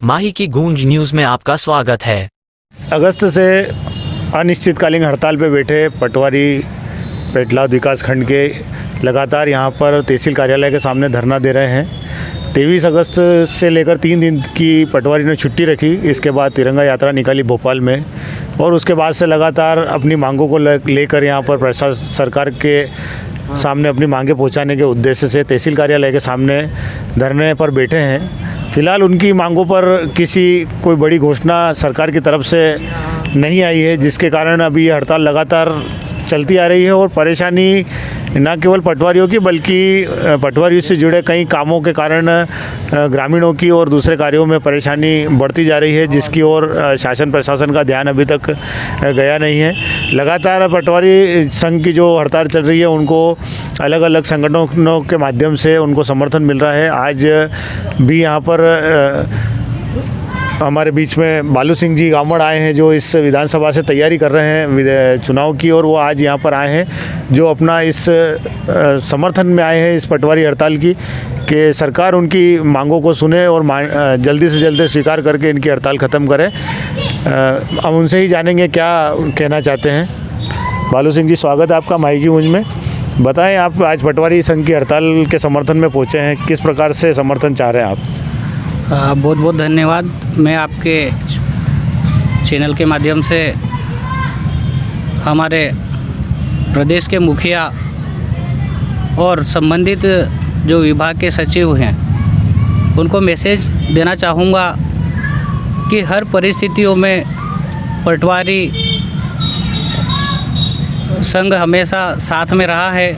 माही की गूंज न्यूज में आपका स्वागत है। अगस्त से अनिश्चितकालीन हड़ताल पर बैठे पटवारी पेटलाद विकास खंड के लगातार यहां पर तहसील कार्यालय के सामने धरना दे रहे हैं। 23 अगस्त से लेकर 3 दिन की पटवारी ने छुट्टी रखी। इसके बाद तिरंगा यात्रा निकाली भोपाल में और उसके बाद से लगातार अपनी मांगों को लेकर यहां पर सरकार के सामने अपनी मांगें पहुंचाने के उद्देश्य से तहसील कार्यालय के सामने धरने पर बैठे हैं। फ़िलहाल उनकी मांगों पर कोई बड़ी घोषणा सरकार की तरफ से नहीं आई है, जिसके कारण अभी ये हड़ताल लगातार चलती आ रही है और परेशानी न केवल पटवारियों की बल्कि पटवारियों से जुड़े कई कामों के कारण ग्रामीणों की और दूसरे कार्यों में परेशानी बढ़ती जा रही है, जिसकी ओर शासन प्रशासन का ध्यान अभी तक गया नहीं है। लगातार पटवारी संघ की जो हड़ताल चल रही है उनको अलग अलग संगठनों के माध्यम से उनको समर्थन मिल रहा है। आज भी यहाँ पर हमारे बीच में बालू सिंह जी गामड़ आए हैं जो इस विधानसभा से तैयारी कर रहे हैं चुनाव की, और वो आज यहाँ पर आए हैं जो अपना इस समर्थन में आए हैं इस पटवारी हड़ताल की कि सरकार उनकी मांगों को सुने और जल्दी से जल्दी स्वीकार करके इनकी हड़ताल ख़त्म करे। हम उनसे ही जानेंगे क्या कहना चाहते हैं। बालू सिंह जी, स्वागत है आपका माही की गूंज में। बताएँ, आप आज पटवारी संघ की हड़ताल के समर्थन में पहुँचे हैं, किस प्रकार से समर्थन चाह रहे हैं आप? बहुत बहुत धन्यवाद। मैं आपके चैनल के माध्यम से हमारे प्रदेश के मुखिया और संबंधित जो विभाग के सचिव हैं उनको मैसेज देना चाहूँगा कि हर परिस्थितियों में पटवारी संघ हमेशा साथ में रहा है।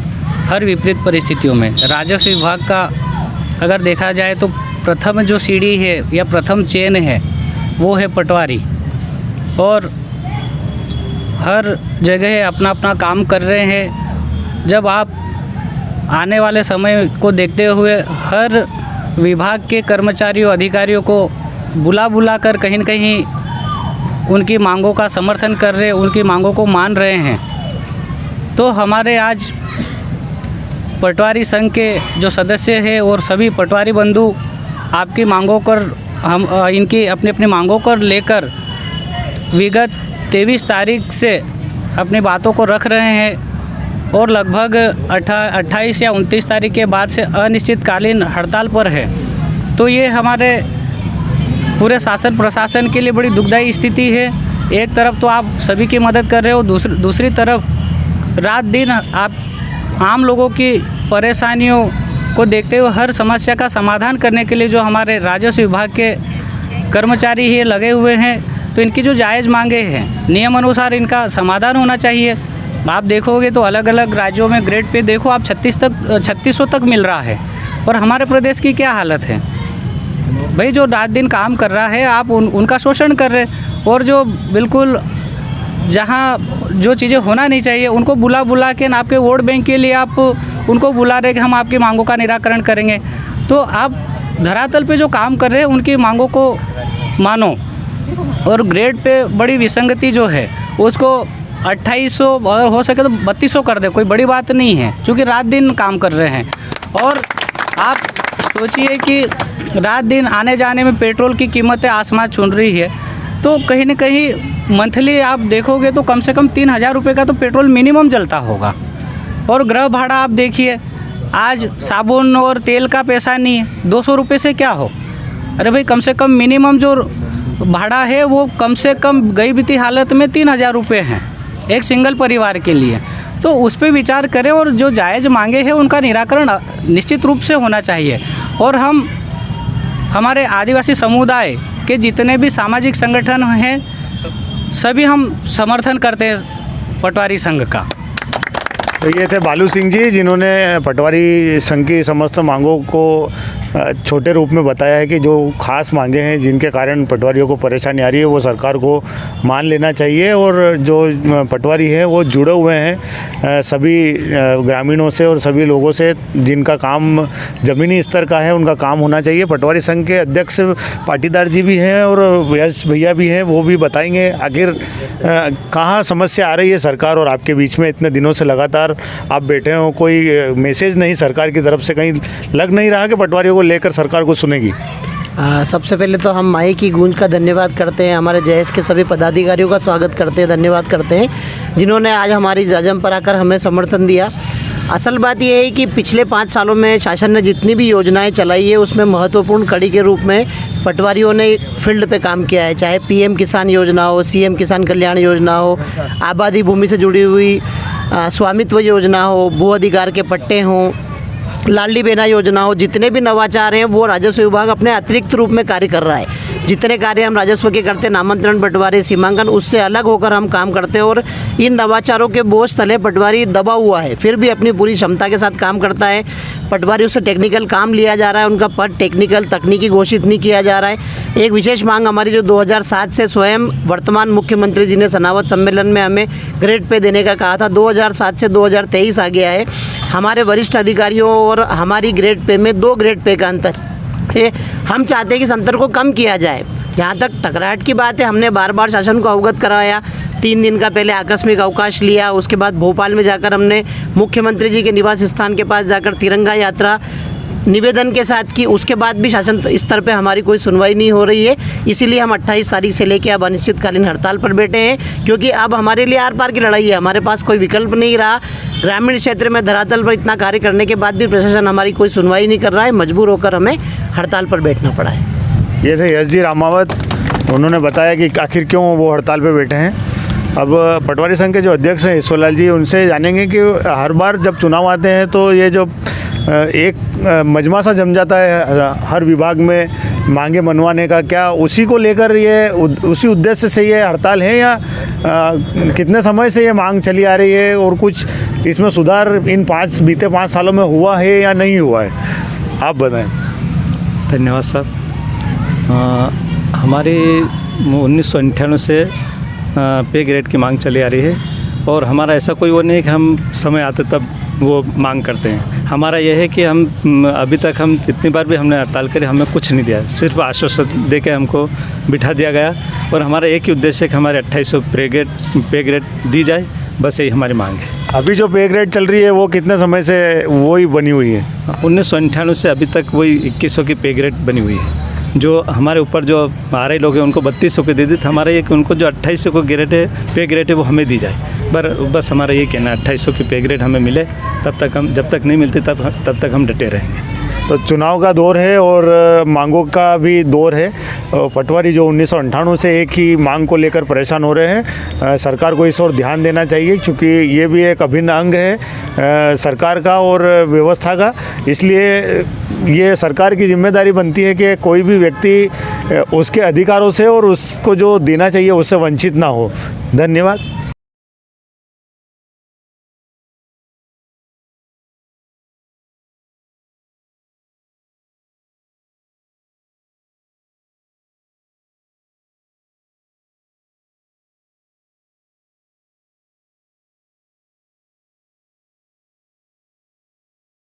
हर विपरीत परिस्थितियों में राजस्व विभाग का अगर देखा जाए तो प्रथम जो सीढ़ी है या प्रथम चेन है वो है पटवारी, और हर जगह अपना अपना काम कर रहे हैं। जब आप आने वाले समय को देखते हुए हर विभाग के कर्मचारियों अधिकारियों को बुला कर कहीं न कहीं उनकी मांगों का समर्थन कर रहे, उनकी मांगों को मान रहे हैं, तो हमारे आज पटवारी संघ के जो सदस्य हैं और सभी पटवारी बंधु आपकी मांगों पर हम इनकी अपनी अपनी मांगों को लेकर विगत 23 तारीख से अपनी बातों को रख रहे हैं और लगभग 28 या 29 तारीख के बाद से अनिश्चितकालीन हड़ताल पर है। तो ये हमारे पूरे शासन प्रशासन के लिए बड़ी दुखदायी स्थिति है। एक तरफ तो आप सभी की मदद कर रहे हो, दूसरी तरफ रात दिन आप आम लोगों की परेशानियों को देखते हुए हर समस्या का समाधान करने के लिए जो हमारे राजस्व विभाग के कर्मचारी ही लगे हुए हैं, तो इनकी जो जायज़ मांगे हैं नियम अनुसार इनका समाधान होना चाहिए। आप देखोगे तो अलग अलग राज्यों में ग्रेड पे देखो आप 3600 तक मिल रहा है, और हमारे प्रदेश की क्या हालत है भाई। जो रात दिन काम कर रहा है आप उनका शोषण कर रहे, और जो बिल्कुल जहाँ जो चीज़ें होना नहीं चाहिए उनको बुला के ना आपके वोट बैंक के लिए आप उनको बुला रहे कि हम आपकी मांगों का निराकरण करेंगे। तो आप धरातल पे जो काम कर रहे हैं उनकी मांगों को मानो, और ग्रेड पे बड़ी विसंगति जो है उसको 2800 और हो सके तो 3200 कर दे, कोई बड़ी बात नहीं है, क्योंकि रात दिन काम कर रहे हैं। और आप सोचिए कि रात दिन आने जाने में पेट्रोल की कीमतें आसमान छू रही है, तो कहीं न कहीं मंथली आप देखोगे तो कम से कम 3000 रुपये का तो पेट्रोल मिनिमम जलता होगा। और गृह भाड़ा आप देखिए, आज साबुन और तेल का पैसा नहीं है, 200 रुपये से क्या हो। अरे भाई, कम से कम मिनिमम जो भाड़ा है वो कम से कम गई बीती हालत में 3000 रुपये हैं एक सिंगल परिवार के लिए। तो उस पर विचार करें और जो जायज़ मांगे हैं उनका निराकरण निश्चित रूप से होना चाहिए। और हम हमारे आदिवासी समुदाय के जितने भी सामाजिक संगठन हैं सभी हम समर्थन करते हैं पटवारी संघ का। तो ये थे बालू सिंह जी, जिन्होंने पटवारी संघ की समस्त मांगों को छोटे रूप में बताया है कि जो खास मांगे हैं जिनके कारण पटवारियों को परेशानी आ रही है वो सरकार को मान लेना चाहिए, और जो पटवारी हैं वो जुड़े हुए हैं सभी ग्रामीणों से और सभी लोगों से जिनका काम ज़मीनी स्तर का है, उनका काम होना चाहिए। पटवारी संघ के अध्यक्ष पाटीदार जी भी हैं और यश भैया भी हैं, वो भी बताएंगे आखिर कहाँ समस्या आ रही है सरकार और आपके बीच में। इतने दिनों से लगातार आप बैठे हो, कोई मैसेज नहीं सरकार की तरफ से कहीं लग नहीं रहा कि पटवारियों को लेकर सरकार को सुनेगी? सबसे पहले तो हम माई की गूंज का धन्यवाद करते हैं, हमारे जयस के सभी पदाधिकारियों का स्वागत करते हैं, धन्यवाद करते हैं जिन्होंने आज हमारी जजम पर आकर हमें समर्थन दिया। असल बात यह है कि पिछले 5 सालों में शासन ने जितनी भी योजनाएं चलाई है उसमें महत्वपूर्ण कड़ी के रूप में पटवारियों ने फील्ड पे काम किया है, चाहे पीएम किसान योजना हो, सीएम किसान कल्याण योजना हो, आबादी भूमि से जुड़ी हुई स्वामित्व योजना हो, भू अधिकार के पट्टे हों, लाडली बहना योजना हो, जितने भी नवाचार हैं वो राजस्व विभाग अपने अतिरिक्त रूप में कार्य कर रहा है। जितने कार्य हम राजस्व के करते हैं, नामांतरण, बंटवारे, सीमांकन, उससे अलग होकर हम काम करते हैं और इन नवाचारों के बोझ तले पटवारी दबा हुआ है, फिर भी अपनी पूरी क्षमता के साथ काम करता है। पटवारियों से टेक्निकल काम लिया जा रहा है, उनका पद टेक्निकल तकनीकी घोषित नहीं किया जा रहा है। एक विशेष मांग हमारी जो 2007 से स्वयं वर्तमान मुख्यमंत्री जी ने सनावत सम्मेलन में हमें ग्रेड पे देने का कहा था, 2007 से 2023 आ गया है। हमारे वरिष्ठ अधिकारियों और हमारी ग्रेड पे में 2 ग्रेड पे का अंतर है। हम चाहते हैं कि इस अंतर को कम किया जाए। जहाँ तक टकराहट की बात है, हमने बार बार शासन को अवगत कराया। 3 दिन का पहले आकस्मिक अवकाश लिया, उसके बाद भोपाल में जाकर हमने मुख्यमंत्री जी के निवास स्थान के पास जाकर तिरंगा यात्रा निवेदन के साथ की। उसके बाद भी शासन स्तर पे हमारी कोई सुनवाई नहीं हो रही है। इसीलिए हम 28 तारीख से लेकर अब अनिश्चितकालीन हड़ताल पर बैठे हैं, क्योंकि अब हमारे लिए आर पार की लड़ाई है, हमारे पास कोई विकल्प नहीं रहा। ग्रामीण क्षेत्र में धरातल पर इतना कार्य करने के बाद भी प्रशासन हमारी कोई सुनवाई नहीं कर रहा है, मजबूर होकर हमें हड़ताल पर बैठना पड़ा है। ये थे एस जी रामावत, उन्होंने बताया कि आखिर क्यों वो हड़ताल पे बैठे हैं। अब पटवारी संघ के जो अध्यक्ष हैं ईश्वरलाल जी, उनसे जानेंगे कि हर बार जब चुनाव आते हैं तो ये जो एक मजमा सा जम जाता है हर विभाग में मांगे मनवाने का, क्या उसी को लेकर ये उसी उद्देश्य से ये हड़ताल है या कितने समय से ये मांग चली आ रही है और कुछ इसमें सुधार इन बीते 5 सालों में हुआ है या नहीं हुआ है, आप बताएं। धन्यवाद सर। हमारी 1998 से पे ग्रेड की मांग चली आ रही है और हमारा ऐसा कोई वो नहीं है कि हम समय आते तब वो मांग करते हैं। हमारा यह है कि हम अभी तक हम इतनी बार भी हमने हड़ताल करी, हमें कुछ नहीं दिया, सिर्फ आश्वासन दे के हमको बिठा दिया गया और हमारा एक ही उद्देश्य है कि हमारे 2800 पे ग्रेड दी जाए, बस यही हमारी मांग है। अभी जो पे ग्रेड चल रही है वो कितने समय से वही बनी हुई है? 1998 से अभी तक वही 2100 की पे ग्रेड बनी हुई है। जो हमारे ऊपर जो आ रहे लोग हैं उनको 3200 के दे दी, तो हमारा ये कि उनको जो 2800 को ग्रेड है, पे ग्रेड है, वो हमें दी जाए। बस हमारा ये कहना है 2800 की पे ग्रेड हमें मिले, तब तक हम, जब तक नहीं मिलती तब तक हम डटे रहेंगे। तो चुनाव का दौर है और मांगों का भी दौर है। पटवारी जो 1998 से एक ही मांग को लेकर परेशान हो रहे हैं, सरकार को इस ओर ध्यान देना चाहिए, क्योंकि ये भी एक अभिन्न अंग है सरकार का और व्यवस्था का। इसलिए ये सरकार की जिम्मेदारी बनती है कि कोई भी व्यक्ति उसके अधिकारों से और उसको जो देना चाहिए उससे वंचित ना हो। धन्यवाद।